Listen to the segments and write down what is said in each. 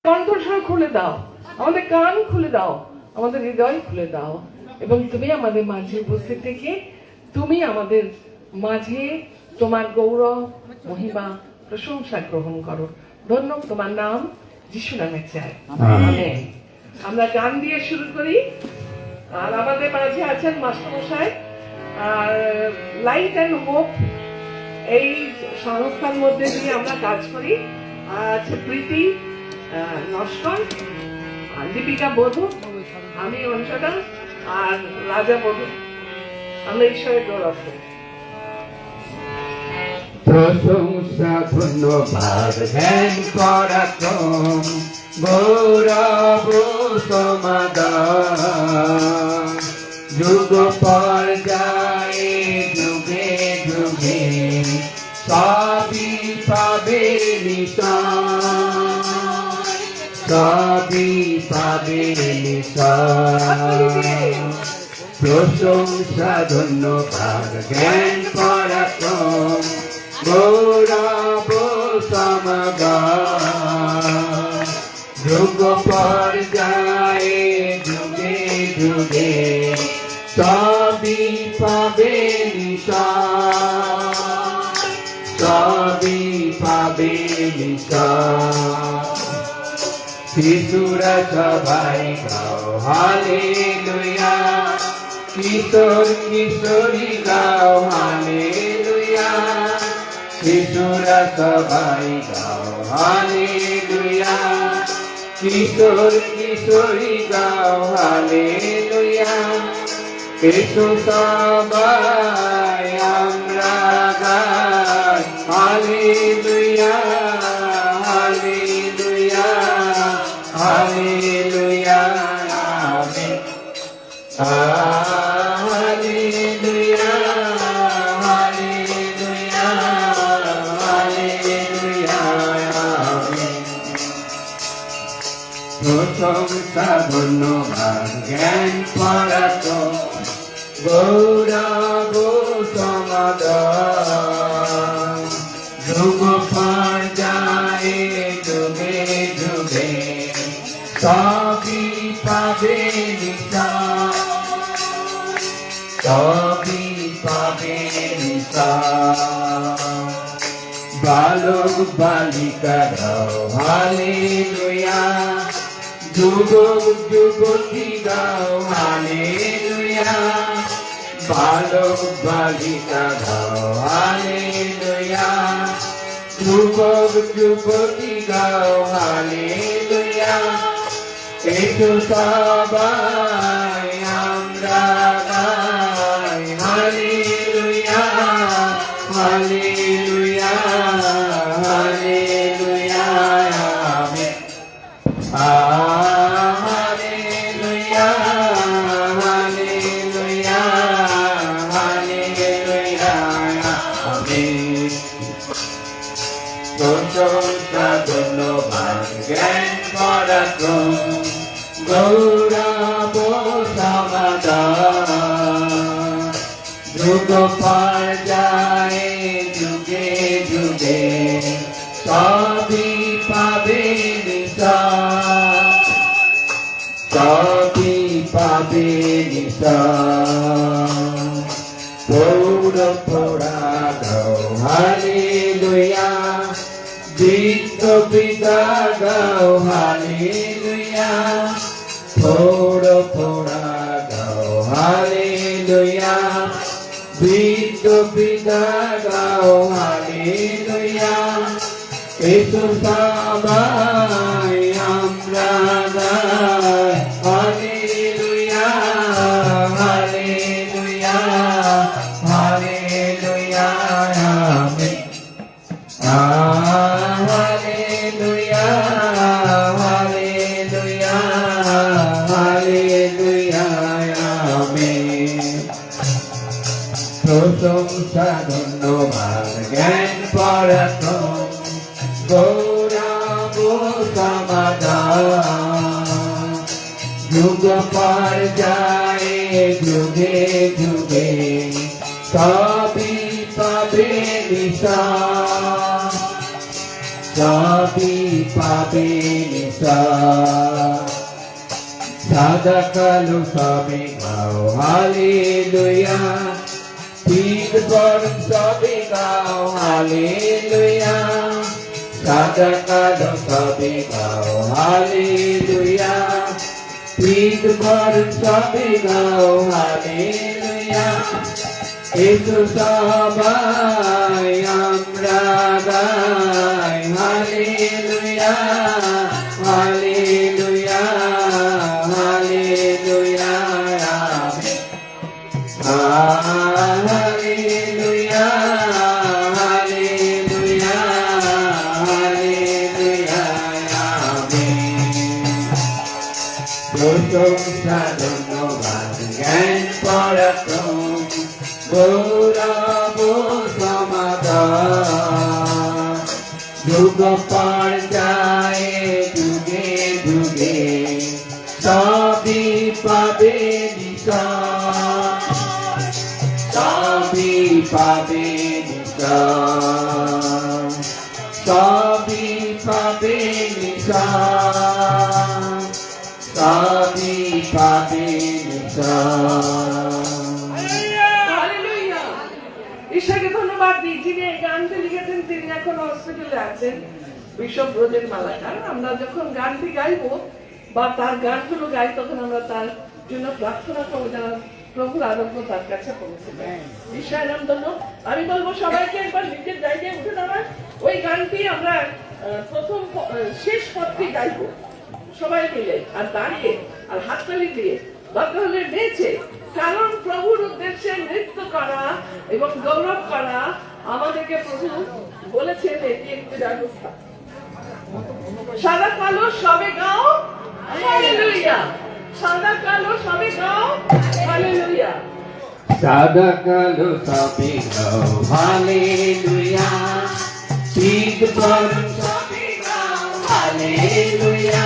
কণ্ঠস্বর খুলে দাও, আমাদের কান খুলে দাও, আমাদের হৃদয় খুলে দাও, এবং তুমি আমাদের মাঝে উপস্থিত থেকে তুমি আমাদের মাঝে তোমার গৌরব, মহিমা, প্রশংসা গ্রহণ করো। ধন্য তোমার নাম, যিশু নামে চাই, আমেন। আমরা গান দিয়ে শুরু করি। আর আমাদের মাঝে আছেন মাস্টারমশাই, আর লাইট অ্যান্ড হোপ এই সংস্থার মধ্যে দিয়ে আমরা কাজ করি। আছে প্রীতি নস্কর, দীপিকা বধু, আমি অঞ্চনা, আর রাজা বধু। আমরা ঈশ্বরের গৌরব করি। প্রশংসা ধন্যবাদ জ্ঞান পরাক্রম গৌরব সমাদান যুগ পর্যায়ে যুগে যুগে সবই পাবে নিশান, সবই পাবে নিশান। প্রশংসা ধন্যবাদ জ্ঞান পরাক্রম গৌরব সমাদান যুগ পর্যায়ে যুগে যুগে সবই পাবে নিশান, সবই পাবে নিশান। শিশুরা সবাই গাও হালেলুয়া, কিশোর কিশোরী গাও হালেলুয়া, শিশুরা সবাই গাও হালেলুয়া, কিশোর কিশোরী গাও হালেলুয়া। এসো সবাই আমরা গাই hallelujah, hallelujah, hallelujah, amen. Hallelujah, hallelujah, hallelujah, amen. প্রশংসা ধন্যবাদ জ্ঞান পরাক্রম গৌরব সমাদান যুগ পর্যায়ে যুগে যুগে সবই পাবে নিশান, সবই পাবে নিশান। বালক বালিকারাও হালেলুয়া, যুবক যুবতী গাও হালেলুয়া, বালক বালিকা গাও হালেলুয়া, যুবক যুবতী গাও হালেলুয়া। এসো সবাই আমরা গাই hallelujah, hallelujah, hallelujah, amen. Hallelujah, hallelujah, hallelujah, amen. প্রশংসা ধন্যবাদ জ্ঞান পরাক্রম গৌরব সমাদান যুগ পর্যায়ে যুগে যুগে সবই পাবে নিশান, সবই পাবে নিশান। পৌর পোড়া গাও হালেলুয়া, বৃদ্ধ বৃদ্ধা গাও হালেলুয়া, পৌর পোড়া গাও হালেলুয়া, বৃদ্ধ বৃদ্ধা গাও হালেলুয়া। এসো সবাই আমরা গাই hallelujah, hallelujah, hallelujah, amen. Hallelujah, hallelujah, hallelujah, amen. প্রশংসা ধন্যবাদ জ্ঞান পরাক্রম গৌরব সমাদান যুগ পর্যায়ে যুগে যুগে সবই পাবে নিশান, সব সবই পাবে নিশ্চয় সাদা কালো সবই গাও হালেলুয়া ঠিক বরং সবই গাও হালেলুয়া সাদা কালো সবই গাও হালেলুয়া ঠিক বরং সবই গাও হালেলুয়া এসো সবাই আমরা গাই hallelujah hallelujah hallelujah amen hallelujah hallelujah hallelujah amen প্রশংসা ধন্যবাদ জ্ঞান পরাক্রম গৌরব সমাধান যুগ পর্যায়ে যুগে যুগে সবই পাবে নিশান সবই পাবে নিশান সবই পাবে নিশান সবই পাবে নিশান হালেলুয়া! ঈশ্বরকে ধন্যবাদ দিই, যিনি এই গানটি লিখেছেন তিনি এখন হসপিটালে আছেন, বিশপ ব্রজেন মালাকার। আমরা যখন গানটি গাইবো বা তার গানগুলো গাই তখন আমরা তার জন্য প্রার্থনা করবো যেন প্রভুর আরোগ্য তার কাছে পৌঁছে যায়। ঈশ্বরের নাম ধন্য। আমি বলবো সবাইকে একবার নিজের জায়গায় উঠে দাঁড়ান। ওই গানটি আমরা প্রথম শেষ পদটি গাইবো সবাই মিলে আর দাঁড়িয়ে আর হাততালি দিয়ে দরকার হলে নেচে, কারণ প্রভুর উদ্দেশ্যে নৃত্য করা এবং গৌরব করা আমাদেরকে প্রভু বলেছেন এটি একটি ব্যবস্থা। সাদা কালো সবে গাও হালেলুয়া, সাদা কালো সবে গাও হালেলুয়া, সাদা কালো সবই গাও হালেলুয়া ঠিক বরং সবই গাও হালেলুয়া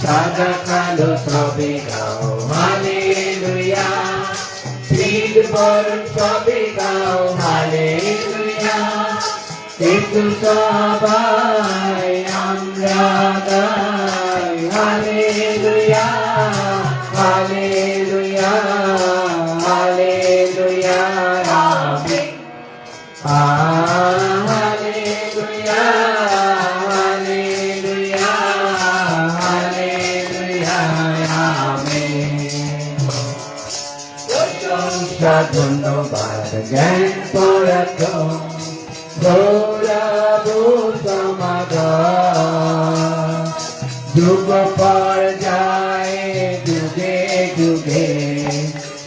সাদা কালো সবই গাও হালেলুয়া ঠিক বরং সবই গাও হালেলুয়া একটু সবাই আমরা গাই hallelujah hallelujah hallelujah amen hallelujah hallelujah hallelujah amen প্রশংসা ধন্যবাদ জ্ঞান পরাক্রম গৌরব সমাধান যুগ পর্যায়ে যুগে যুগে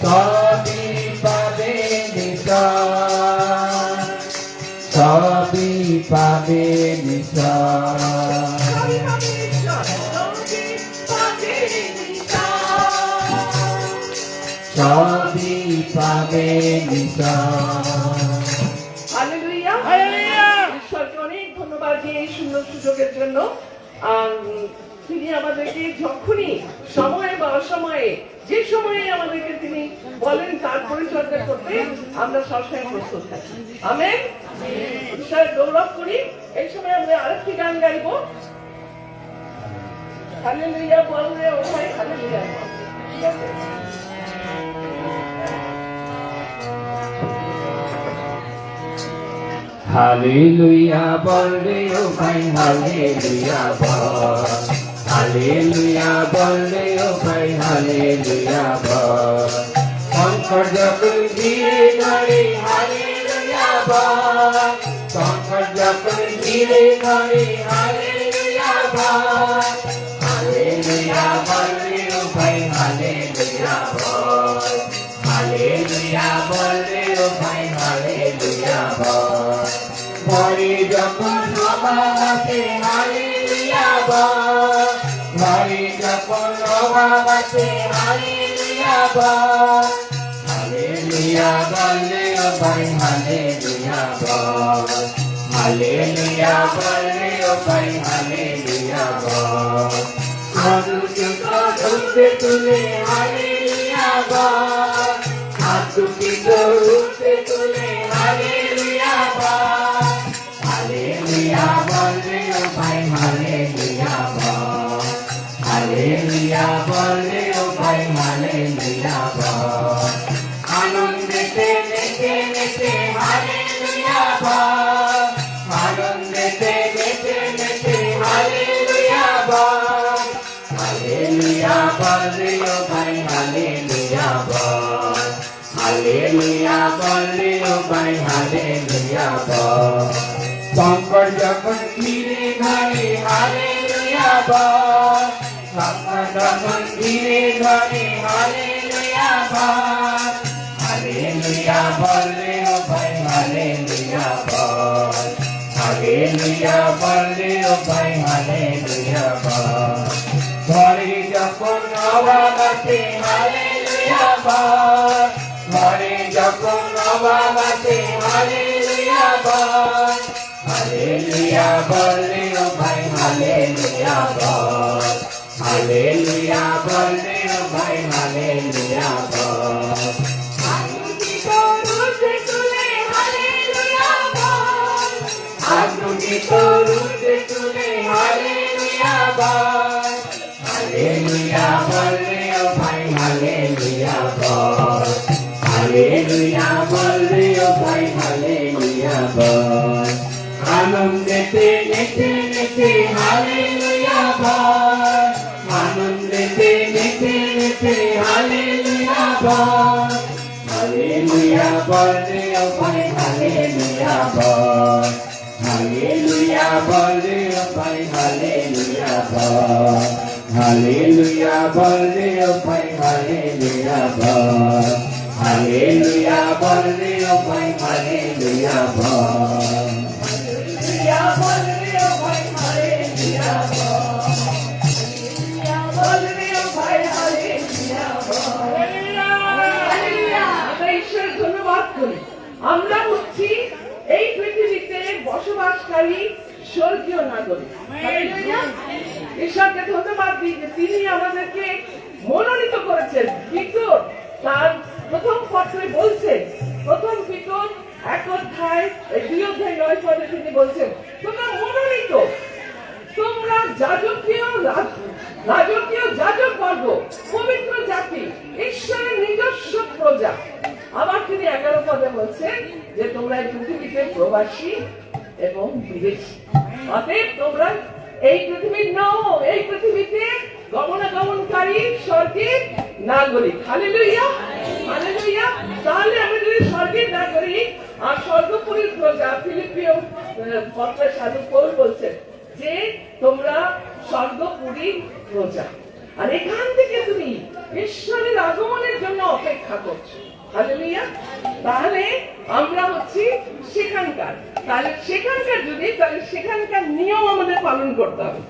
সবই পাবে নিশান সবই পাবে নিশান সবই পাবে নিশান হালেলুয়া! ঈশ্বরকে অনেক ধন্যবাদ দিয়ে এই সুন্দর সুযোগের জন্য। আর তিনি আমাদেরকে যখনই সময়ে বা অসময়ে যে সময়ে আমাদেরকে তিনি বলেন তার পরিচর্যা করতে আমরা সবসময় প্রস্তুত থাকি। আমেন। ঈশ্বরের গৌরব করি। এই সময় আমরা আরেকটি গান গাইবো। হালেলুয়া বল রে ও ভাই, হালেলুয়া বল। ঠিক আছে? হালেলুয়া বল রে ও ভাই হালেলুয়া বল হালেলুয়া বল রে ও ভাই হালেলুয়া বল সংকট যখন ঘিরে ধরে হালেলুয়া বল সংকট যখন ঘিরে ধরে হালেলুয়া বল হালেলুয়া বল রে ও ভাই হালেলুয়া বল হালেলুয়া বল রে ও ভাই হালেলুয়া বল ঘরে যখন অভাব আছে হালেলুয়া বল ঘরে যখন অভাব আছে হালেলুয়া বল হালেলুয়া বল রে ও ভাই হালেলুয়া বল হালেলুয়া বল রে ও ভাই হালেলুয়া বল মানুষকে উঠতে তুলে হালেলুয়া বল হাতুকে উঠতে তুলে হালেলুয়া বল হালেলুয়া বল রে ও ভাই হালেলুয়া বললে ও ভাই হালেলুয়া বল আনন্দেতে নেচে নেচে হালেলুয়া বল আনন্দেতে নেচে নেচে হালেলুয়া বল হালেলুয়া বললে ও ভাই হালেলুয়া বল হালেলুয়া বললে ও ভাই হালেলুয়া বল সংকট যখন ফিরে ধরে হালেলুয়া বল সংকট যখন ফিরে ধরে হালেলুয়া বল হালেলুয়া বললে ও ভাই হালেলুয়া বল হালেলুয়া বললে ও ভাই হালেলুয়া বল ঘরে যখন অভাব আছে হালেলুয়া বল ঘরে যখন অভাব আছে হালেলুয়া বল হালেলুয়া বললে ও ভাই হালেলুয়া বল হালেলুয়া বললে ও ভাই হালেলুয়া বল আনন্দিত রুজে তুলে হালেলুয়া বল আনন্দিত রুজে তুলে হালেলুয়া বল হালেলুয়া বললে ও ভাই হালেলুয়া বল হালেলুয়া বললে ও ভাই হালেলুয়া বল আনন্দেতে নেচে নেচে হালেলুয়া বল আনন্দেতে নেচে নেচে হালেলুয়া বল হালেলুয়া বললে ও ভাই হালেলুয়া বল হালেলুয়া বললে ও ভাই হালেলুয়া বল হালেলুয়া বললে ও ভাই হালেলুয়া বল হালেলুয়া বললে ও ভাই হালেলুয়া বল হালেলুয়া বললে ও ভাই হালেলুয়া বল হালেলুয়া বললে ও ভাই হালেলুয়া বল হালেলুয়া! আমরা ঈশ্বরের ধন্যবাদ করি। আমরা হচ্ছি এই পৃথিবীতে বসবাসকারী স্বর্গীয় নাগরিক। হালেলুয়া! ঈশ্বরকে ধন্যবাদ দিই যে তিনি আমাদেরকে মনোনীত করেছেন। পিতর তার প্রথম পত্রে বলছেন, প্রথম পিতর 1 অধ্যায় 2 অধ্যায় 9 পদে তিনি বলছেন তোমরা মনোনীত, তোমরা রাজকীয় যাজক বর্গ, পবিত্র জাতি, ঈশ্বরের নিজস্ব প্রজা। আবার তিনি 11 পদে বলছেন যে তোমরা এই পৃথিবীতে প্রবাসী এবং বিদেশী। অতএব তোমরা এই পৃথিবীর নও, এই পৃথিবীতে গমনাগমনকারী স্বর্গের নাগরিক। হালেলুয়া! হালেলুয়া! তাহলে আমরা যদি স্বর্গের নাগরিক আর স্বর্গপুরীর প্রজা, ফিলিপিও পত্রের সাধু পৌল বলছেন যে তোমরা স্বর্গপুরীর প্রজা, আর এখান থেকে তুমি ঈশ্বরের আগমনের জন্য অপেক্ষা করছো। হালেলুয়া! তাহলে আমরা হচ্ছি সেখানকার, তাহলে সেখানকার নিয়ম আমাদের পালন করতে হবে।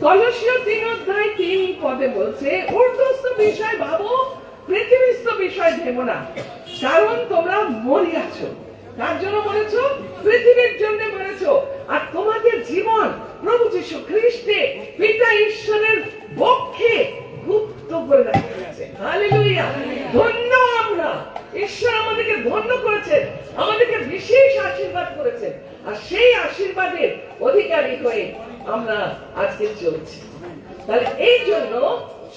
কলসীয় 3 অধ্যায় 3 পদে বলছে ঊর্ধ্বস্থ বিষয় ভাবো, পৃথিবীস্থ বিষয় ভেবো না, কারণ তোমরা মরিয়াছো। কার জন্য মরেছ? পৃথিবীর জন্য মরেছ, আর তোমাদের জীবন প্রভু যীশু খ্রিস্টে পিতা ঈশ্বরের পক্ষে গুপ্ত করে রাখা হয়েছে। হালেলুয়া! ধন্য আমরা, ঈশ্বর আমাদেরকে ধন্য করেছেন, আমাদেরকে বিশেষ আশীর্বাদ করেছেন, আর সেই আশীর্বাদের অধিকারী হয়ে আমরা আজকে চলছি। তাহলে এই জন্য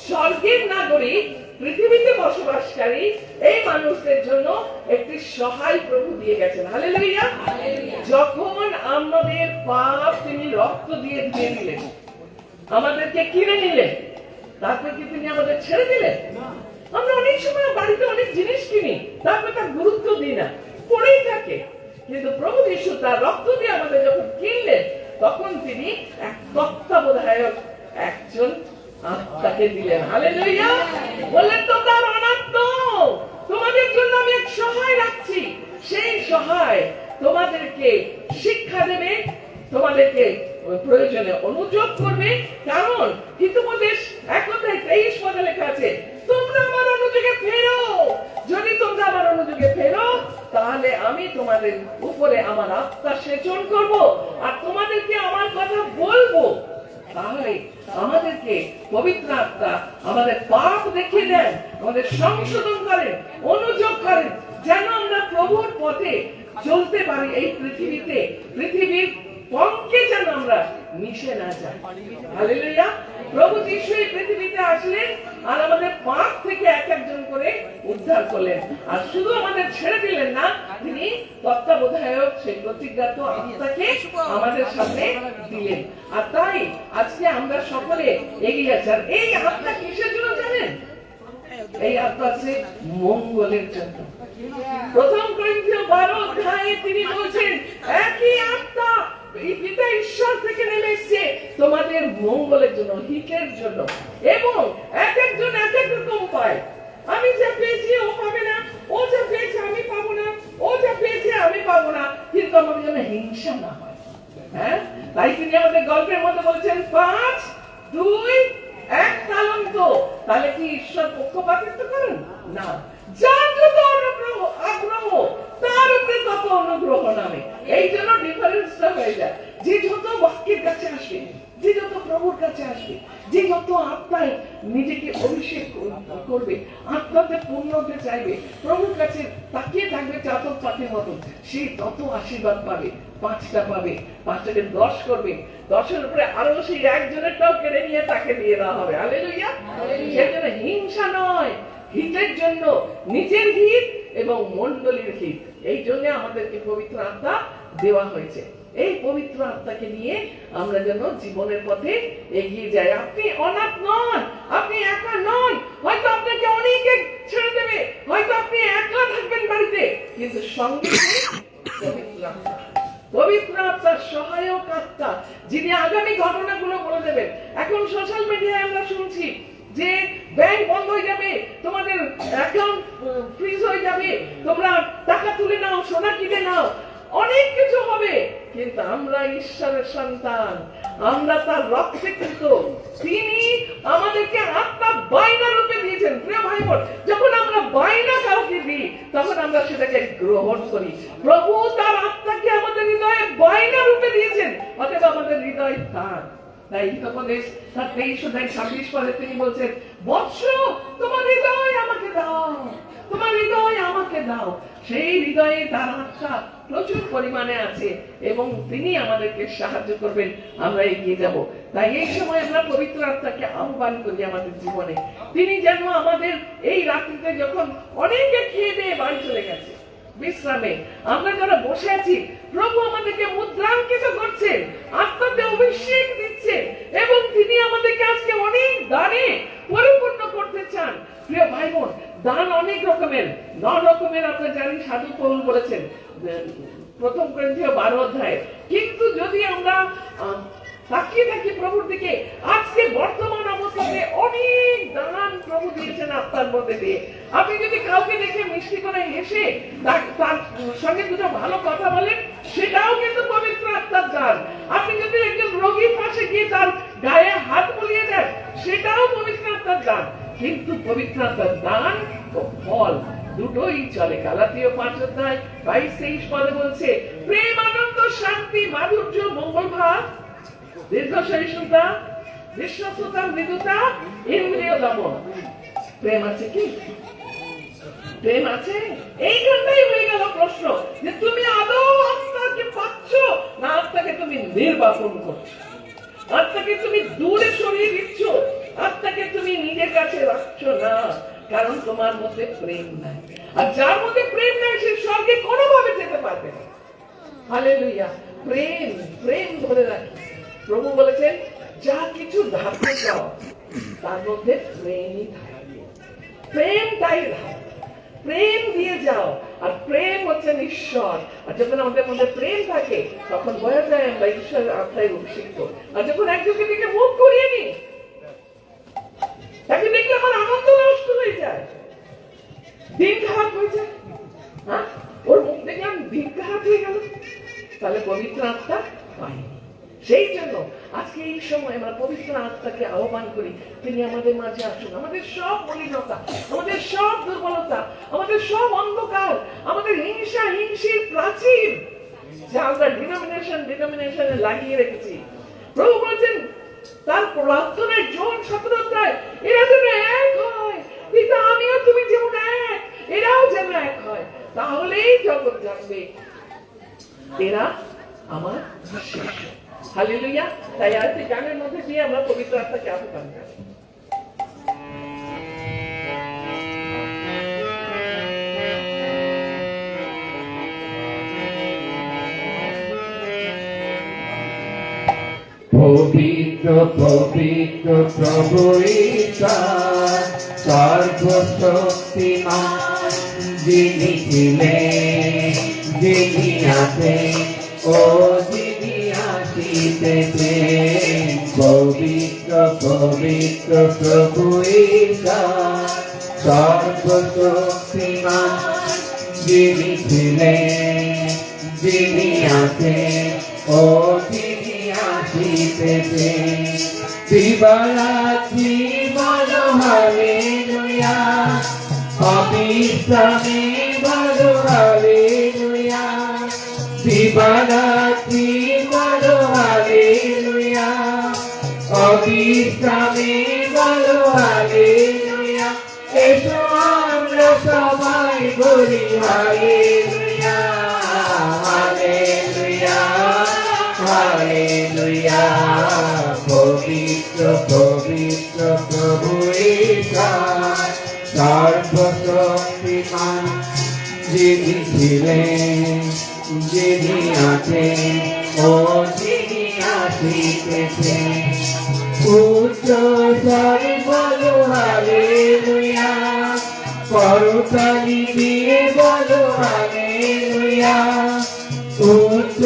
স্বর্গের নাগরিক, পৃথিবীতে বসবাসকারী এই মানুষদের জন্য একটি সহায় প্রভু দিয়ে গেছেন। হালেলুয়া! যখন আমাদের পাপ তিনি রক্ত দিয়ে ধুয়ে দিলেন, আমাদেরকে কিনে নিলেন, তারপর কি তিনি আমাদের ছেড়ে দিলেন? আমরা অনেক সময় বাড়িতে অনেক জিনিস কিনি, তারপর তার গুরুত্ব দিই না, পড়েই থাকে। কিন্তু প্রভু যীশু তার রক্ত দিয়ে আমাদের যখন কিনলেন, তখন তিনি এক তত্ত্বাবধায়ক একজন আত্মাকে দিলেন। হালেলুয়া! বললেন তোমরা অনাথ, তোমাদের জন্য আমি এক সহায় রাখছি, সেই সহায় তোমাদেরকে শিক্ষা দেবে, তোমাদেরকে প্রয়োজনে অনুযোগ করবে। কারণ হিতোপদেশ 1 অধ্যায় 23 পদে লেখা আছে তোমরা আমার অনুযোগে ফেরো, যদি তোমরা আমার অনুযোগে ফেরো তাহলে আমি তোমাদের উপরে আমার আত্মা সেচন করব, আর তোমাদেরকে আমার কথা বলবো। তাহলে আমাদেরকে পবিত্র আত্মা আমাদের পাপ দেখিয়ে দেন, আমাদের সংশোধন করেন, অনুযোগ করেন, যেন আমরা প্রভুর পথে চলতে পারি। এই পৃথিবীতে পৃথিবীর পঙ্কে যেন আমরা মিশে না যাই। হালেলুয়া! প্রভু যিশু এই পৃথিবীতে আসলেন আর আমাদের পাপ থেকে এক একজন করে উদ্ধার করলেন, আর শুধু আমাদের ছেড়ে দিলেন না, তিনি তত্ত্বাবধায়ক সেই প্রতিজ্ঞাত আত্মাকে আমাদের সামনে দিলেন। আর তাই আজকে আমরা সকলে এগিয়ে আছি। আর এই আত্মা কিসের জন্য জানেন? এই আত্মা আছে মঙ্গলের জন্য। প্রথম করিন্থীয় 12 অধ্যায়ে তিনি বলছেন, একই আত্মা এই পিতা ঈশ্বর থেকে নেমে এসেছে তোমাদের মঙ্গলের জন্য, হিতের জন্য, এবং এক একজন এক এক রকম পায়। আমি যা পেয়েছি ও পাবে না, ও যা পেয়েছে আমি পাবো না, ও যা পেয়েছে আমি পাবো না, কিন্তু আমাদের জন্য হিংসা না হয়। হ্যাঁ, তাই তিনি আমাদের গল্পের মধ্যে বলছেন 5, 2, 1 তালন্ত। তাহলে কি ঈশ্বর পক্ষপাতিত্ব করেন? না। যার যত অনুগ্রহ আগ্রহ তার উপরে তত অনুগ্রহ নামে। এই জন্য ডিফারেন্সটা হয়ে যায়। যে যত বাক্যের কাছে আসবে, যে যত প্রভুর কাছে আসবে, যে যত আত্মায় নিজেকে অভিষেক করবে, আত্মাতে পূর্ণ হতে চাইবে, প্রভুর কাছে তাকিয়ে থাকবে চাতক পাখির মতো, সে তত আশীর্বাদ পাবে। 5টা পাবে, 5টাকে 10 করবে, 10-এর উপরে আরো সেই একজনেরটাও কেড়ে নিয়ে তাকে দিয়ে দেওয়া হবে। হালেলুয়া। সেই জন্য হিংসা নয়, হিতের জন্য, নিজের হিত এবং মণ্ডলীর হিত। এই জন্য আমাদেরকে পবিত্র আত্মা দেওয়া হয়েছে। এই পবিত্র আত্মাকে নিয়ে আমরা যেন জীবনের পথে এগিয়ে যাই। আপনি অনাথ নন, আপনি একা নন। হয়তো আপনাকে অনেকে ছেড়ে দেবে, হয়তো আপনি একলা থাকবেন বাড়িতে, কিন্তু সঙ্গে পবিত্র আত্মা, পবিত্র আত্মা, সহায়ক আত্মা, যিনি আগামী ঘটনাগুলো বলে দেবেন। এখন সোশ্যাল মিডিয়ায় আমরা শুনছি যে ব্যাংক বন্ধ হয়ে যাবে, তোমাদের অ্যাকাউন্ট ফ্রিজ হয়ে যাবে, তোমরা টাকা তুলে নাও, সোনা কিনে নাও, অনেক কিছু হবে। কিন্তু আমরা ঈশ্বরের সন্তান, আমরা তার রক্তে কৃত। তিনি আমাদেরকে আত্মা বায়না রূপে দিয়েছেন। প্রিয় ভাই বোন, যখন আমরা বায়না কাউকে দিই তখন আমরা সেটাকে গ্রহণ করি। প্রভু তার আত্মাকে আমাদের হৃদয়ে বায়না রূপে দিয়েছেন, অতএব আমাদের হৃদয় তার। তাই হিতোপদেশ তার 23-26 পদে তিনি বলছেন, বৎস তোমার হৃদয় আমাকে দাও, তোমার হৃদয় আমাকে দাও। সেই হৃদয়ে তার আত্মা প্রচুর পরিমাণে আছে এবং তিনি আমাদেরকে সাহায্য করবেন, আমরা এগিয়ে যাব। তাই এই সময় আমরা পবিত্র আত্মাকে আহ্বান করি আমাদের জীবনে। তিনি যেন আমাদের এই রাত্রিতে যখন অনেকে খেয়ে দিয়ে বাড়ি চলে গেছে বিশ্রামে, আমরা যারা বসে আছি, প্রভু আমাদেরকে মুদ্রাঙ্কিত করছেন, আত্মাতে অভিষেক দিচ্ছেন এবং তিনি আমাদেরকে আজকে অনেক দানে পরিপূর্ণ করতে চান। প্রিয় ভাই বোন, দান অনেক রকমের, 9 রকমের আমরা জানি, সাধু পৌল বলেছেন প্রথম করিন্থীয় 12 অধ্যায়ে। কিন্তু যদি আমরা তাকিয়ে থাকি প্রভুর দিকে, আজকে বর্তমান অবস্থাতে অনেক দান প্রভু দিয়েছেন আত্মার মধ্যে দিয়ে। আপনি যদি কাউকে দেখে মিষ্টি করে হেসে তার সঙ্গে দুটো ভালো কথা বলেন, সেটাও কিন্তু পবিত্র আত্মার দান। আপনি যদি একজন রোগীর পাশে গিয়ে তার গায়ে হাত বুলিয়ে দেন, সেটাও পবিত্র আত্মার দান। কিন্তু পবিত্র আত্মার দান ও ফল দুটোই চলে। গালাতীয় 5 অধ্যায় 22-23 পদে বলছে, প্রেম, আনন্দ, শান্তি, মাধুর্য, মঙ্গল ভাব, দীর্ঘ সহিষ্ণুতা, বিশ্বস্ততা, মৃদুতা, ইন্দ্রিয় দমন। প্রেম আছে কি? প্রেম আছে? এইখানটাই হয়ে গেল প্রশ্ন, যে তুমি আদৌ আত্মাকে পাচ্ছ না আত্মাকে তুমি নির্বাপন করছো, আত্মাকে তুমি দূরে সরিয়ে দিচ্ছ, আত্মাকে তুমি নিজের কাছে রাখছো না, কারণ তোমার মধ্যে প্রেম নাই। আর যার মধ্যে প্রেম নাই সে স্বর্গে কোনোভাবে যেতে পারবে না। হালেলুয়া। প্রেম, প্রেম ধরে রাখি। প্রভু বলেছেন, যা কিছু ধারতে চাও তার মধ্যে প্রেমই থাকে। প্রেম তাই ধার, প্রেম দিয়ে যাও। আর প্রেম হচ্ছেন ঈশ্বর। আর যখন আমাদের মধ্যে প্রেম থাকে তখন বোঝা যায় আমরা ঈশ্বরের আত্মায় অভিষিক্ত। আর যখন একজনকে দিকে মুখ করিয়ে নি, তাকে দেখলে আমার আনন্দ নষ্ট হয়ে যায়, দিন খারাপ হয়ে যায়। হ্যাঁ, ওর মুখ দেখলাম দিন খারাপ হয়ে গেল, তাহলে পবিত্র আত্মা পাইনি। সেই জন্য আজকে এই সময় আমরা পবিত্র আত্মাকে আহ্বান করি, তিনি আমাদের মাঝে আসুন। আমাদের সব মলিনতা, আমাদের সব দুর্বলতা, আমাদের সব অন্ধকার, আমাদের হিংসা, হিংসির প্রাচীর যা আমরা ডিনোমিনেশনে লাগিয়ে রেখেছি, প্রভু বলছেন তার প্রার্থনায় জন 17 অধ্যায়, এরা যেন এক হয়, পিতা আমিও তুমি যেমন এক, এরাও যেন এক হয়, তাহলেই জগৎ জানবে এরা আমার শিষ্য। হালেলুয়া। তাই আজকে গানের মধ্যে দিয়ে আমরা পবিত্র আত্মা क्या होता है পবিত্র পবিত্র প্রভু ঈশ্বর সর্বশক্তিমান যিনি ছিলেন যিনি আছেন ও যিনি আসিতেছেন পবিত্র পবিত্র প্রভু ঈশ্বর সর্বশক্তিমান যিনি ছিলেন যিনি আছেন ও যিনি আসিতেছেন দিবারাত্রি বলো হালেলুয়া অবিশ্রামে বলো হালেলুয়া দিবারাত্রি বলো হালেলুয়া অবিশ্রামে বলো হালেলুয়া এসো আমরা সবাই বলি হালেলুয়া হালেলুয়া হালেলুয়া পবিত্র পবিত্র প্রভু ঈশ্বর সর্বশক্তিমান যিনি ছিলেন যিনি আছেন ও যিনি আসিতেছেন উচ্চ স্বরে বলো হালেলুয়া করতালি দিয়ে বলো হালেলুয়া উচ্চ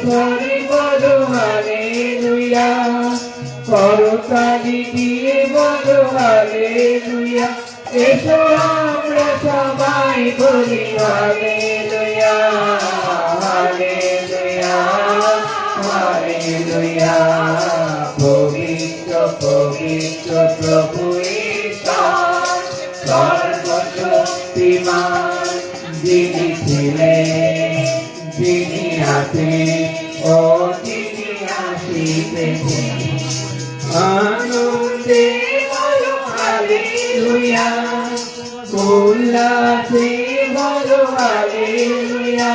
স্বরে বলো হালেলুয়া করতালি দিয়ে বলো হালেলুয়া এসো আমরা সবাই বলি হালেলুয়া হালেলুয়া হালেলুয়া পবিত্র পবিত্র প্রভু ঈশ্বর সর্বশক্তিমান যিনি ছিলেন যিনি আছেন ও যিনি আসিতেছেন আনন্দে বলো হালেলুয়া উল্লাসে বলো হালেলুয়া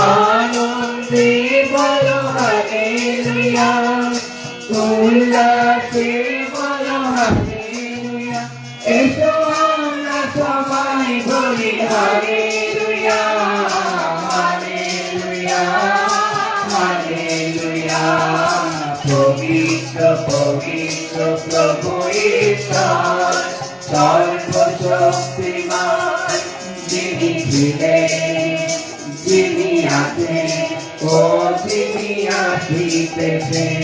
আনন্দে বলো হালেলুয়া উল্লাসে বলো হালেলুয়া এসো আমরা সবাই বলি হালেলুয়া হালেলুয়া হালেলুয়া পবিত্র পবিত্র প্রভু ঈশ্বর সর্বশক্তিমান যিনি ছিলেন যিনি আছেন ও যিনি আসিতেছেন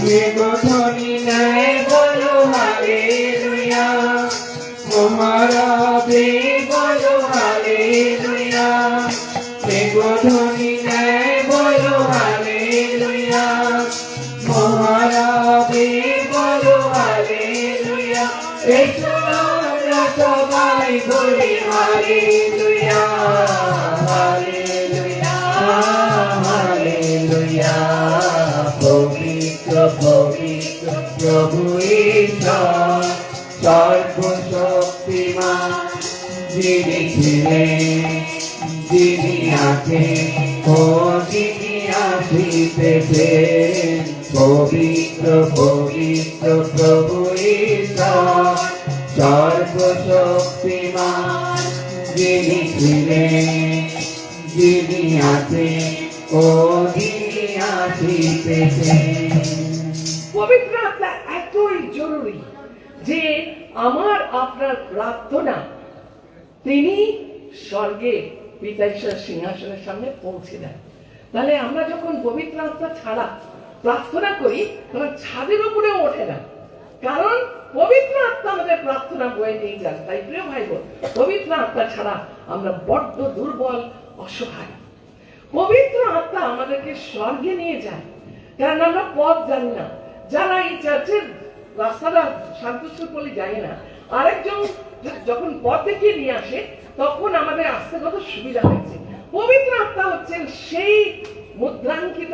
মেঘধ্বনি নাই বলো হালেলুয়া মহারাবে বলো হালেলুয়া মেঘধ্বনি নাই বলো হালেলুয়া মহারাবে বলো হালেলুয়া এসো আমরা সবাই বলি হালেলুয়া হালেলুয়া হালেলুয়া পবিত্র পবিত্র প্রভু ঈশ্বর সর্বশক্তিমান যিনি ছিলেন যিনি আছেন ও যিনি আসিতেছেন পবিত্র পবিত্র প্রভু ঈশ্বর সর্বশক্তিমান যিনি ছিলেন যিনি আছেন ও যিনি আসিতেছেন পবিত্র আত্মা এতই জরুরি যে আমার আপনার প্রার্থনা তিনি স্বর্গে পিতা ঈশ্বর সিংহাসনের সামনে পৌঁছে দেন। তাহলে আমরা যখন পবিত্র আত্মা ছাড়া প্রার্থনা করি তখন ছাদের উপরে ওঠে না, কারণ পবিত্র আত্মা আমাদের প্রার্থনা বয়ে নিয়ে যান। তাই প্রিয় ভাই বোন, পবিত্র আত্মা ছাড়া আমরা বড্ড দুর্বল অসহায়। পবিত্র আত্মা আমাদেরকে স্বর্গে নিয়ে যায়, কারণ আমরা পথ জানি না। যারা এই চার্চের রাস্তাটা শান্তস্বর বলে জানি না, আরেকজন যখন পথ দেখিয়ে নিয়ে আসে তখন আমাদের আসতে কত সুবিধা হয়েছে। পবিত্র আত্মা হচ্ছেন সেই মুদ্রাঙ্কিত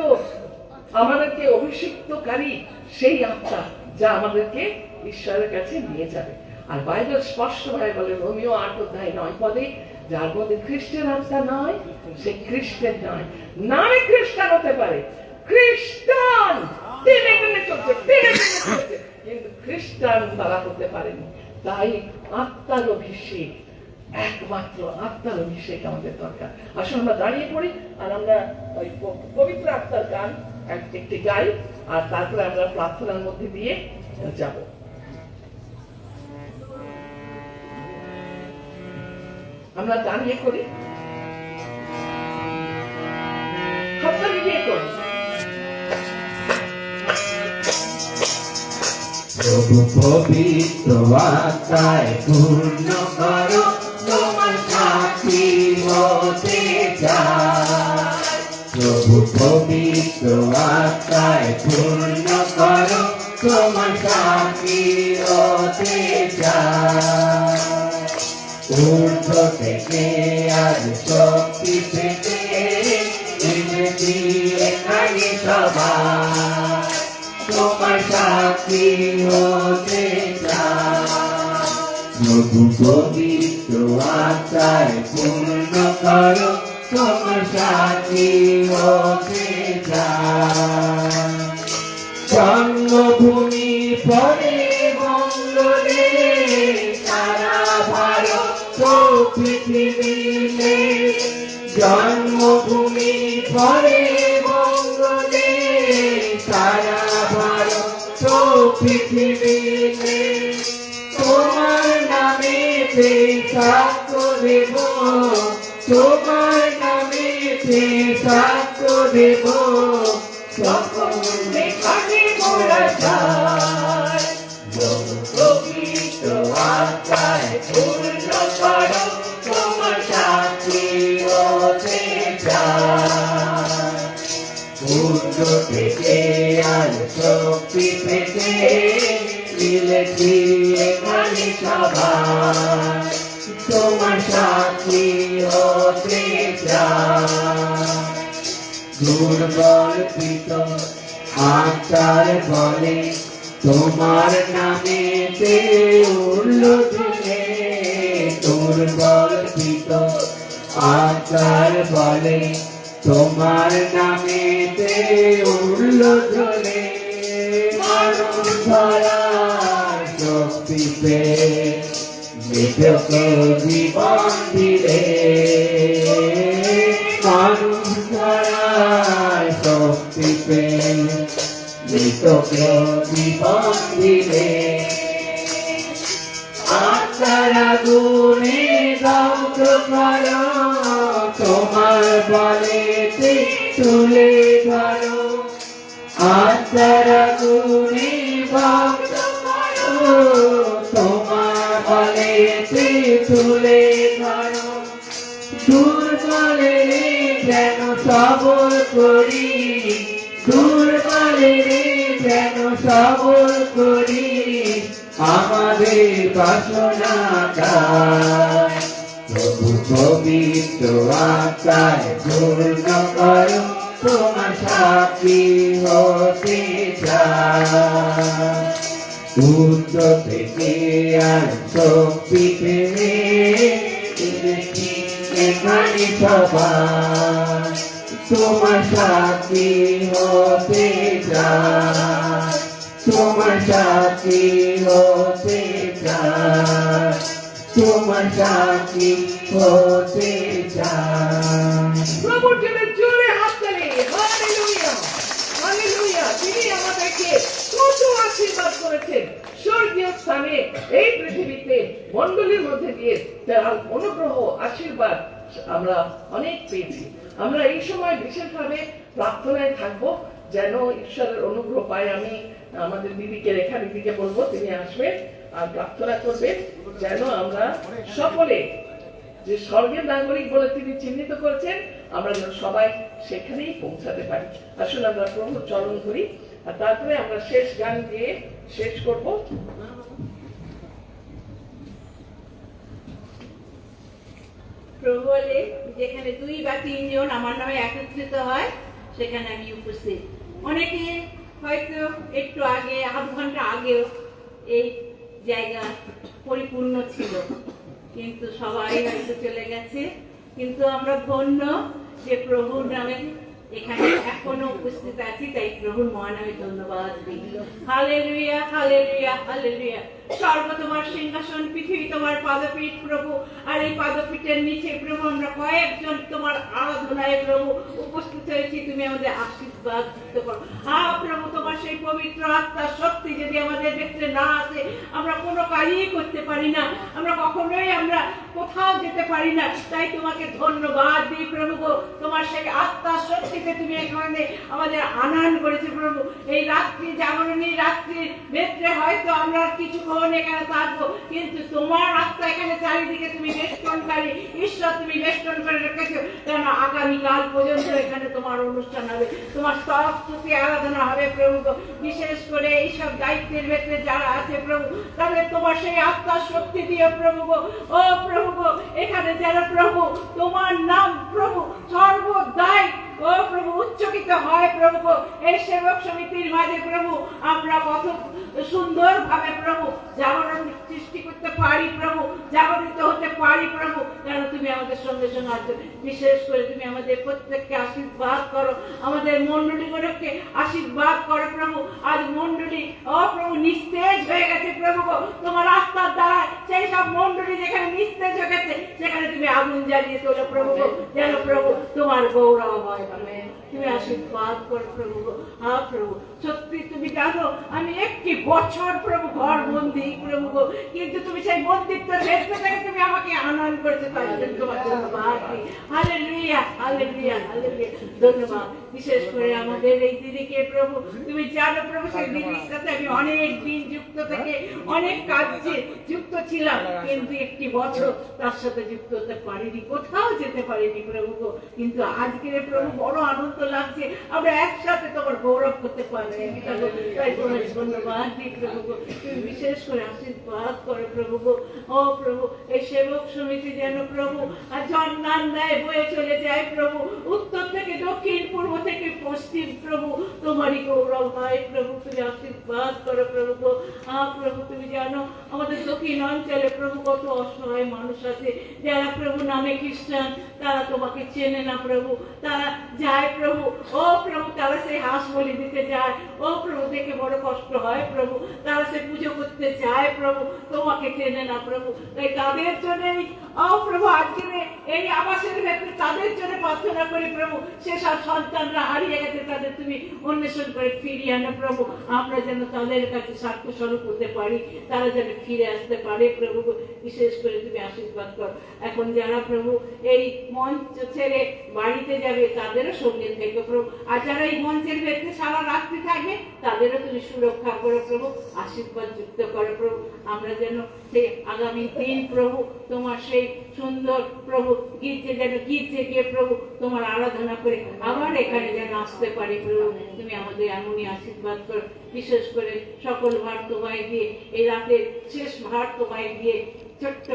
আমাদেরকে অভিষিক্তকারী সেই আত্মা যা আমাদেরকে ঈশ্বরের কাছে নিয়ে যাবে। আর বাইবেল স্পষ্টভাবে বলে রোমিও 8:9 যার মধ্যে খ্রিস্টের আত্মা নয় সে খ্রিস্টের নয়। নামে খ্রিস্টান হতে পারে, খ্রিস্টান টেনে টেনে চলছে, টেনে টেনে চলছে, কিন্তু খ্রিস্টান তারা হতে পারেনি। তাই আত্মার অভিষেক, একমাত্র আত্মার অভিষেক আমাদের দরকার। আসলে আমরা দাঁড়িয়ে পড়ি আর আমরা ওই পবিত্র আত্মার গান একটি গাই, আর তারপরে আমরা প্রার্থনার মধ্যে দিয়ে যাব। আমরা দাঁড়িয়ে করি, হাততালি দিয়ে করি। প্রভু পবিত্র আত্মায় পূর্ণ করো, তোমার সাথী হতে চাই। প্রভু পবিত্র আত্মায় পূর্ণ করো, তোমার সাথী হতে চাই। ঊর্ধ্ব থেকে আজ শক্তি পেতে এনেছি এখানে সবাই, তোমার সাথী হতে চাই। প্রভু পবিত্র আত্মায় পূর্ণ করো, তোমার সাথী হতে চাই। জন্মভূমি পরে মঙ্গলে সারা ভারত ও পৃথিবীতে, জন্মভূমি পরে মঙ্গলে সারা ভারত ও পৃথিবীতে, তোমার নামেতে সাক্ষ্য দেব, তোমার নামেতে সাক্ষ্য দেব, সকল দেখানে মোরা যায়। পবিত্র আত্মায় পূর্ণ করো, তোমার সাথী হতে চাই। পূর্ণ থেকে আর শক্তি পেতে মিলেছি এখানে সবাই, তোমার সাথী হতে চাই। দুর্বল পিত আত্মার বলে, তোমার নামেতে উঠল দিনে। দুর্বল পিত আত্মার বলে, তোমার নামেতে উঠল জ্বলে। মানব ধরার শক্তি পেয়ে মৃতক জীবন দিলে, মানব ধরার শক্তি পেয়ে মৃতক জীবন দিলে। আত্মার আগুনে দগ্ধ করো, তোমার বলেতে তুলে ধরো। আত্মার আগুনে দগ্ধ করো, তোমার বলেতে তুলে ধরো। দুর্বলে যেন সবল করি, দুর্বলে যেন সবল করি, আমাদের বাসনাটাই। প্রভু পবিত্র আত্মায় পূর্ণ করো, তোমার সাথী হতে চাই। উচ্চ থেকে আর শক্তি পেয়ে এনেছি এখানে সবাই, তোমার সাথী হতে চাই, তোমার সাথী হতে চাই, তোমার সাথী হতে চাই। প্রভুর জন্য জোরে হাততালি, হালেলুয়া, হালেলুয়া। তিনি আমাদেরকে কত আশীর্বাদ করেছেন স্বর্গীয় স্থানে, এই পৃথিবীতে মণ্ডলীর মধ্যে দিয়ে তার অনুগ্রহ আশীর্বাদ আমরা অনেক পেয়েছি। আমরা এই সময় বিশেষভাবে প্রার্থনায় থাকবো যেন ঈশ্বরের অনুগ্রহ পাই। আমি আমাদের দিদিকে, রেখা দিদিকে বলবো, তিনি আসবেন আর প্রার্থনা করবেন যেন আমরা সকলে যে স্বর্গের নাগরিক বলে তিনি চিহ্নিত করেছেন, আমরা যেন সবাই সেখানেই পৌঁছাতে পারি। আসলে আমরা প্রভুর চরণ ধরি আর তারপরে আমরা শেষ গান দিয়ে শেষ করব। প্রভু বলে, যেখানে 2 বা 3 জন আমার নামে একত্রিত হয় সেখানে আমি উপস্থিত। অনেকে হয়তো একটু আগে, আধ ঘন্টা আগেও এই জায়গা পরিপূর্ণ ছিল, কিন্তু সবাই হয়তো চলে গেছে। কিন্তু আমরা ধন্য যে প্রভুর নামে এখানে এখনো উপস্থিত আছি, তাই প্রভুর মহানামে ধন্যবাদ দিই। Hallelujah, hallelujah, hallelujah. স্বর্গ তোমার সিংহাসন, পৃথিবী তোমার পাদপীঠ প্রভু। আর এই পাদপীঠের নিচে প্রভু আমরা কয়েকজন তোমার আরাধনায় প্রভু উপস্থিত হয়েছি। তুমি আমাদের আশীর্বাদ দিতে পারো। প্রভু তোমার সেই পবিত্র আত্মার শক্তি যদি আমাদের ক্ষেত্রে না আসে, আমরা কোনো কাজই করতে পারি না, আমরা কখনোই আমরা কোথাও যেতে পারি না। তাই তোমাকে ধন্যবাদ দিই প্রভু গো, তোমার সেই আত্মার শক্তিতে তুমি এখানে আমাদের আনয়ন করেছে প্রভু। এই রাত্রি জাগরণী রাত্রির ক্ষেত্রে হয়তো আমরা কিছুক্ষণ এখানে থাকবো, কিন্তু তোমার আত্মা এখানে চারিদিকে তুমি বেষ্টনকারী ঈশ্বর, তুমি বেষ্টন করে রেখেছো। কেন আগামীকাল পর্যন্ত এখানে তোমার অনুষ্ঠান হবে, তোমার স্তব স্তুতি আরাধনা হবে প্রভু গো। বিশেষ করে এইসব দায়িত্বের ক্ষেত্রে যারা আছে প্রভু, তাহলে তোমার সেই আত্মার শক্তি দিও প্রভু গো। ও প্রভু গো, এখানে যেন প্রভু তোমার নাম প্রভু সর্বদাই ও প্রভু উচ্চকিত হয় প্রভু গো। এই সেবক সমিতির মাঝে প্রভু আমরা কত সুন্দর ভাবে প্রভু জাগরণ সৃষ্টি করতে পারি প্রভু, জাগরিত হতে পারি প্রভু, কেন তুমি আমাদের সঙ্গে সঙ্গে আছো। বিশেষ করে তুমি আমাদের প্রত্যেককে আশীর্বাদ করো, আমাদের মন্ডলীগুলোকে আশীর্বাদ করো প্রভু। আজ মন্ডলী ও প্রভু নিস্তেজ হয়ে গেছে প্রভু গো, তোমার রাস্তার দ্বারা সেই সব মন্ডলী যেখানে নিস্তেজ হয়ে গেছে সেখানে তুমি আগুন জ্বালিয়ে তোলো প্রভু গো, যেন প্রভু তোমার গৌরব হয়। তুমি আশীর্বাদ করো প্রভু গো। প্রভু সত্যি তুমি জানো আমি একটি বছর প্রভু ঘর বন্দি প্রভু গো, কিন্তু তুমি সেই বন্দিত্বের ক্ষেত্র থেকে তুমি আমাকে আনয়ন করেছো, তাই জন্য তোমার ধন্যবাদ দিই। হালেলুয়া, হালেলুয়া, হালেলুয়া, ধন্যবাদ। বিশেষ করে আমাদের এই দিদিকে প্রভু তুমি জানো প্রভু, সেই দিদির সাথে আমি অনেক দিন যুক্ত থেকে অনেক কাজে যুক্ত ছিলাম, কিন্তু একটি বছর তার সাথে যুক্ত হতে পারিনি, কোথাও যেতে পারিনি প্রভু গো। কিন্তু আজকের প্রভু বড় আনন্দ লাগছে, আমরা একসাথে তোমার গৌরব করতে পারছি। তাই তোমার ধন্যবাদ দিই প্রভু গো। তুমি বিশেষ করে আশীর্বাদ করে প্রভু গো। ও প্রভু এই সেবক সমিতি যেন প্রভু আর জন্নান দেয় বয়ে চলে যায় প্রভু, উত্তর থেকে দক্ষিণ, পূর্ব থেকে পশ্চিম প্রভু তোমারই গৌরব হয় প্রভু। তুমি আশীর্বাদ করো প্রভু গো। প্রভু তুমি জানো আমাদের দক্ষিণ অঞ্চলে প্রভু কত অসহায় মানুষ আছে যারা প্রভু নামে খ্রিস্টান, তারা তোমাকে চেনে না প্রভু, তারা যায় প্রভু। ও প্রভু তারা সেই হাঁস বলি দিতে যায়, ও প্রভু দেখে বড় কষ্ট হয় প্রভু, তারা সে পুজো করতে চায় প্রভু, তোমাকে চেনে না প্রভু। তাই তাদের জন্যই ও প্রভু আজকে এই আবাসের ক্ষেত্রে তাদের জন্য প্রার্থনা করি প্রভু, সেসব সন্তানরা হারিয়ে গেছে তাদের তুমি অন্বেষণ করে ফিরিয়ে আনো প্রভু। আমরা যেন তাদের কাছে সাক্ষ্য স্বরূপ হতে পারি, তারা যেন ফিরে আসতে পারে প্রভু। বিশেষ করে তুমি আশীর্বাদ করো। এখন যারা প্রভু এই মঞ্চ ছেড়ে বাড়িতে যাবে তাদেরও সঙ্গে থেকে প্রভু, আর যারা এই মঞ্চের ভেতরে সারা রাত্রি থাকবে তাদেরও তুমি সুরক্ষা করো প্রভু, আশীর্বাদ যুক্ত করো প্রভু। আমরা যেন সেই আগামী দিন প্রভু তোমার সেই সুন্দর প্রভু গির্জে গিয়ে প্রভু তোমার আরাধনা করে আবার এখানে যেন আসতে পারি প্রভু। তুমি আমাদের এমনই আশীর্বাদ করো। বিশেষ করে সকল ভার তোমায় দিয়ে, এই রাতের শেষ ভার তোমায় দিয়ে ছোট্ট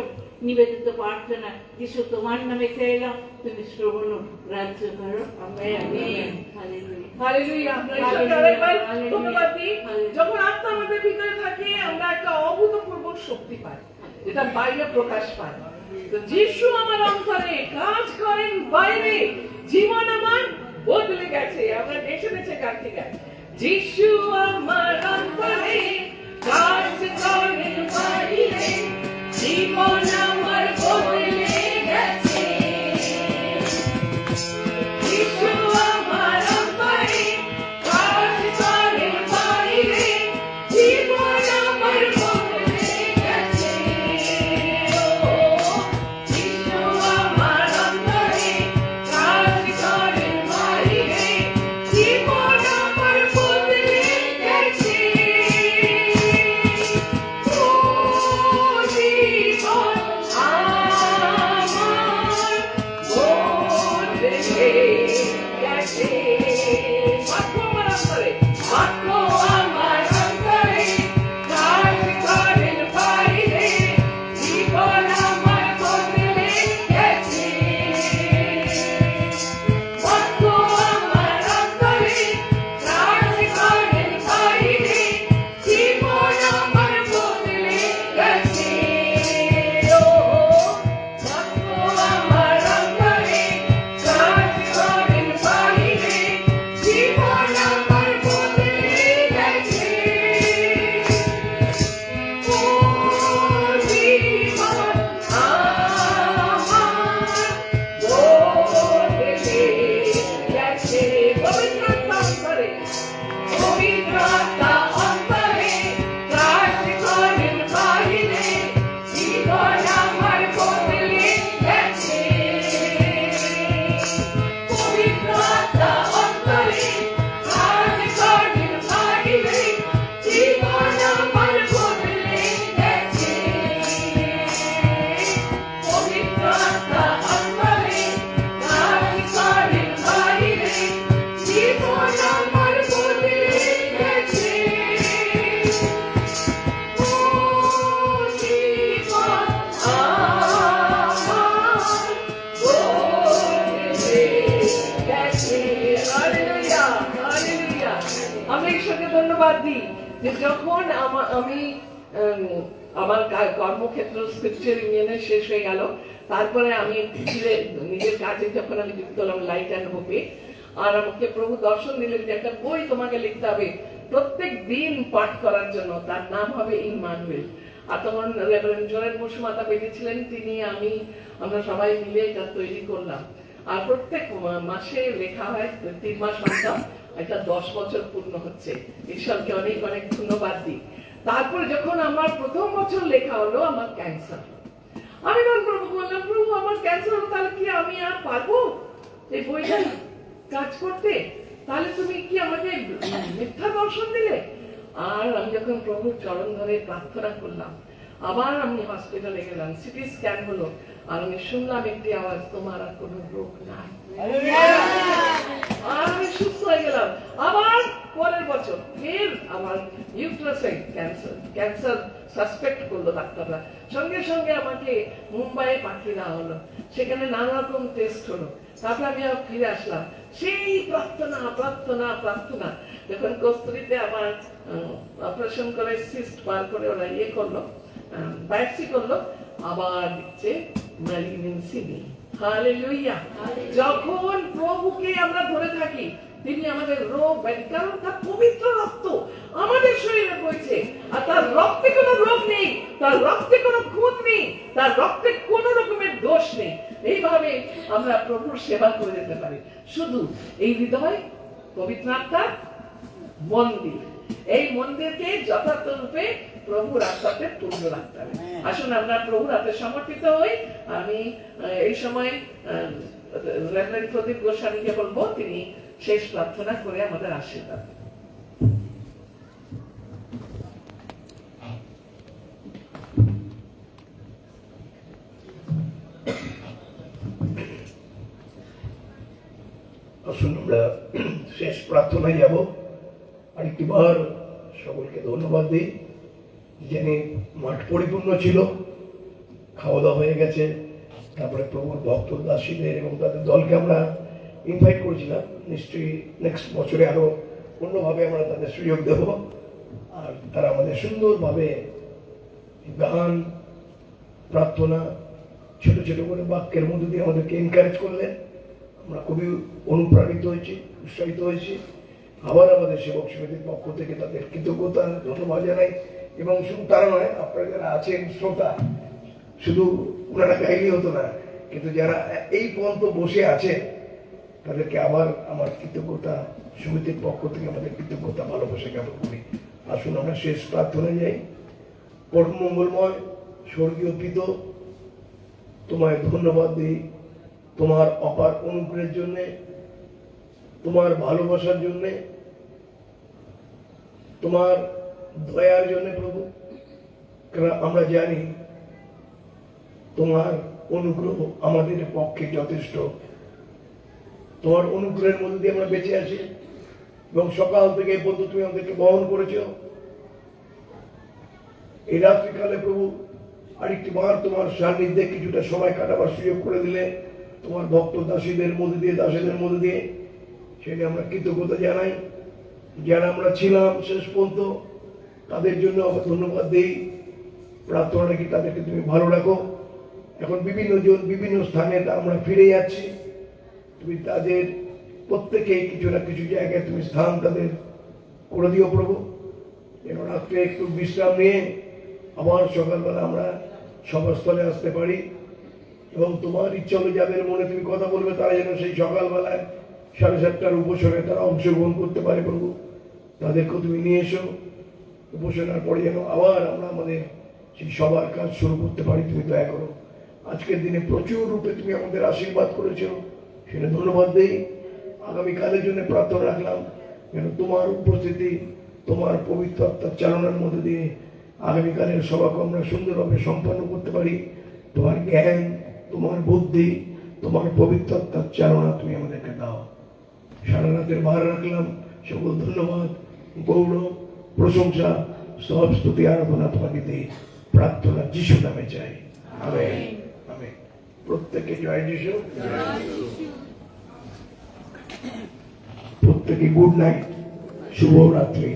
নিবেদিত প্রার্থনা যিশু তোমার নামে চাইলাম, তুমি শ্রবণ রাজ্য করো। হালেলুয়া। আমরা ঈশ্বরকে আরেকবার ধন্যবাদ দিই। যখন আত্মা আমাদের ভিতরে থাকে আমরা একটা অভূতপূর্ব শক্তি পাই, যেটা বাইরে প্রকাশ পায়। তো যিশু আমার অন্তরে কাজ করেন বাইরে, জীবন আমার বদলে গেছে। আমরা দেশে দেশে গানটি গাই, যিশু আমার অন্তরে কাজ করেন বাইরে, জীবন আমার বদলে গেছে। যিশু আমার অন্তরে কাজ করেন বাইরে, জীবন আমার বদলে গেছে। যিশু আমার অন্তরে কাজ করেন বাইরে, জীবন আমার বদলে গেছে। যে যখন আমি আমার কর্মক্ষেত্র স্ক্রিপচার ইউনিয়নে শেষ হয়ে গেল, তারপরে আমি ফিরে নিজের কাজে যখন আমি যুক্ত হলাম লাইট অ্যান্ড হোপে, আর আমাকে প্রভু দর্শন দিলেন যে একটা বই তোমাকে লিখতে হবে প্রত্যেক দিন পাঠ করার জন্য, তার নাম হবে ইম্মানুয়েল। আর তখন রেভারেন্ড জোরেন বসু মাতা বেরিয়েছিলেন, আমরা সবাই মিলে এটা তৈরি করলাম। আর প্রত্যেক মাসে লেখা হয়, 3 মাস অন্তর, এটা 10 বছর পূর্ণ হচ্ছে। ঈশ্বরকে অনেক অনেক ধন্যবাদ দিই। তারপরে যখন আমার প্রথম বছর লেখা হলো আমার ক্যান্সার, আমি তখন প্রভু বললাম, প্রভু আমার ক্যান্সার হলো, তাহলে কি আমি আর পারবো এই বইটা কাজ করতে? তাহলে তুমি কি আমাকে মিথ্যা দর্শন দিলে? আর আমি যখন প্রভুর চরণ ধরে প্রার্থনা করলাম, আবার আমি হসপিটালে গেলাম, সিটি স্ক্যান হলো, আর আমি শুনলাম একটি আওয়াজ, তোমার আর কোনো রোগ নাই। আর আমি সুস্থ হয়ে গেলাম। আবার পরের বছর ফের আমার ইউট্রাসে ক্যান্সার সাসপেক্ট করলো ডাক্তাররা, সঙ্গে সঙ্গে আমাকে মুম্বাইয়ে পাঠিয়ে দেওয়া হলো, সেখানে নানা রকম টেস্ট হলো। তারপরে আমি আবার ফিরে আসলাম, সেই প্রার্থনা প্রার্থনা প্রার্থনা। যখন কস্তুরীতে আমার অপারেশন করে সিস্ট বার করে ওরা করলো, বায়োপসি করলো, আবার দিচ্ছে ম্যালিগনেন্সি নেই। হালেলুয়া! যখন প্রভুকে আমরা ধরে থাকি, তিনি আমাদের রোগ ব্যাধি, কারণ তার পবিত্র রক্ত আমাদের শরীরে বইছে, আর তার রক্তে কোনো রোগ নেই, তার রক্তে কোনো খুঁত নেই, তার রক্তে কোনো রকমের দোষ নেই। এইভাবে আমরা প্রভুর সেবা করে যেতে পারি। শুধু এই হৃদয় পবিত্র আত্মার মন্দির, এই মন্দিরকে যথার্থ রূপে প্রভুর আত্মাতে পূর্ণ রাখতে হবে। আসুন আমরা প্রভুর হাতে সমর্পিত হই। আমি এই সময় রেভারেন্ড প্রদীপ গোস্বামীকে বলবো, তিনি শেষ প্রার্থনা করে আমাদের আশীর্বাদ। আসুন আমরা শেষ প্রার্থনায় যাব। আরেকটিবার সকলকে ধন্যবাদ দিই। জেনে মাঠ পরিপূর্ণ ছিল, খাওয়া দাওয়া হয়ে গেছে। তারপরে প্রভুর ভক্ত দাসীদের এবং তাদের দলকে আমরা ইনভাইট করেছিলাম। নিশ্চয়ই নেক্সট বছরে আরো অন্যভাবে আমরা তাদের সুযোগ দেব। আর তারা আমাদের সুন্দরভাবে গান, প্রার্থনা, ছোট ছোট করে বাক্যের মধ্যে দিয়ে আমাদেরকে এনকারেজ করলেন। আমরা খুবই অনুপ্রাণিত হয়েছি, উৎসাহিত হয়েছি। আবার আমাদের সেবক সমিতির পক্ষ থেকে তাদের কৃতজ্ঞতা ধন্যবাদ জানাই। এবং শুধু তারা নয়, আপনারা যারা আছেন শ্রোতা, শুধু ওনারা গাইলে হতো না, কিন্তু যারা এই পর্যন্ত বসে আছে তাদেরকে আবার আমার কৃতজ্ঞতা, সমিতির পক্ষ থেকে আমাদের কৃতজ্ঞতা, ভালোবাসা জ্ঞাপন করি। আসুন আমরা শেষ প্রার্থনায় যাই। পরম মঙ্গলময় স্বর্গীয় পিতা, তোমায় ধন্যবাদ দিই তোমার অপার অনুগ্রহের জন্যে, তোমার ভালোবাসার জন্যে, তোমার দয়ার জন্য প্রভু। কারণ আমরা জানি তোমার অনুগ্রহ আমাদের পক্ষে যথেষ্ট। তোমার অনুগ্রহের মধ্যে দিয়ে আমরা বেঁচে আছি এবং সকাল থেকে এই পর্যন্ত তুমি আমাদেরকে বহন করেছো। এই রাত্রিকালে প্রভু আরেকটি বার তোমার সান্নিধ্যে কিছুটা সময় কাটাবার সুযোগ করে দিলে তোমার ভক্ত দাসীদের মধ্যে দিয়ে, দাসীদের মধ্যে দিয়ে, সেটা আমরা কৃতজ্ঞতা জানাই। যারা আমরা ছিলাম শেষ পর্যন্ত তাদের জন্য ধন্যবাদ দিই। প্রার্থনা রাখি তাদেরকে তুমি ভালো রাখো। এখন বিভিন্ন জন বিভিন্ন স্থানে আমরা ফিরে যাচ্ছি, তুমি তাদের প্রত্যেকেই কিছু না কিছু জায়গায় তুমি স্থান তাদের করে দিও প্রভু, যেন রাত্রে একটু বিশ্রাম নিয়ে আবার সকালবেলা আমরা সভাস্থলে আসতে পারি। এবং তোমার ইচ্ছা হলে যাদের মনে তুমি কথা বলবে তারা যেন সেই সকালবেলায় 7:30 উপসনে তারা অংশগ্রহণ করতে পারে প্রভু, তাদেরকেও তুমি নিয়ে এসো। উপসনার পরে যেন আবার আমরা আমাদের সেই সবার কাজ শুরু করতে পারি, তুমি দয়া করো। আজকের দিনে প্রচুর রূপে তুমি আমাদের আশীর্বাদ করেছো, সেটা ধন্যবাদ দেই। আগামীকালের জন্য প্রার্থনা রাখলাম যেন তোমার উপস্থিতি, তোমার পবিত্র আত্মার চালনার মধ্যে দিয়ে আগামীকালের সভাকে আমরা সুন্দরভাবে সম্পন্ন করতে পারি। তোমার জ্ঞান, তোমার বুদ্ধি, তোমার পবিত্র আত্মার চালনা তুমি আমাদেরকে দাও। সারা রাতের ভার রাখলাম, সকল ধন্যবাদ, গৌরব, প্রশংসা, সব স্তুতি, আরাধনা তোমাকে দিই। প্রার্থনা যিশু নামে চাই, আমেন। আমেন। প্রত্যেকে জয় যিশু। প্রত্যেকে গুড নাইট, শুভ রাত্রি।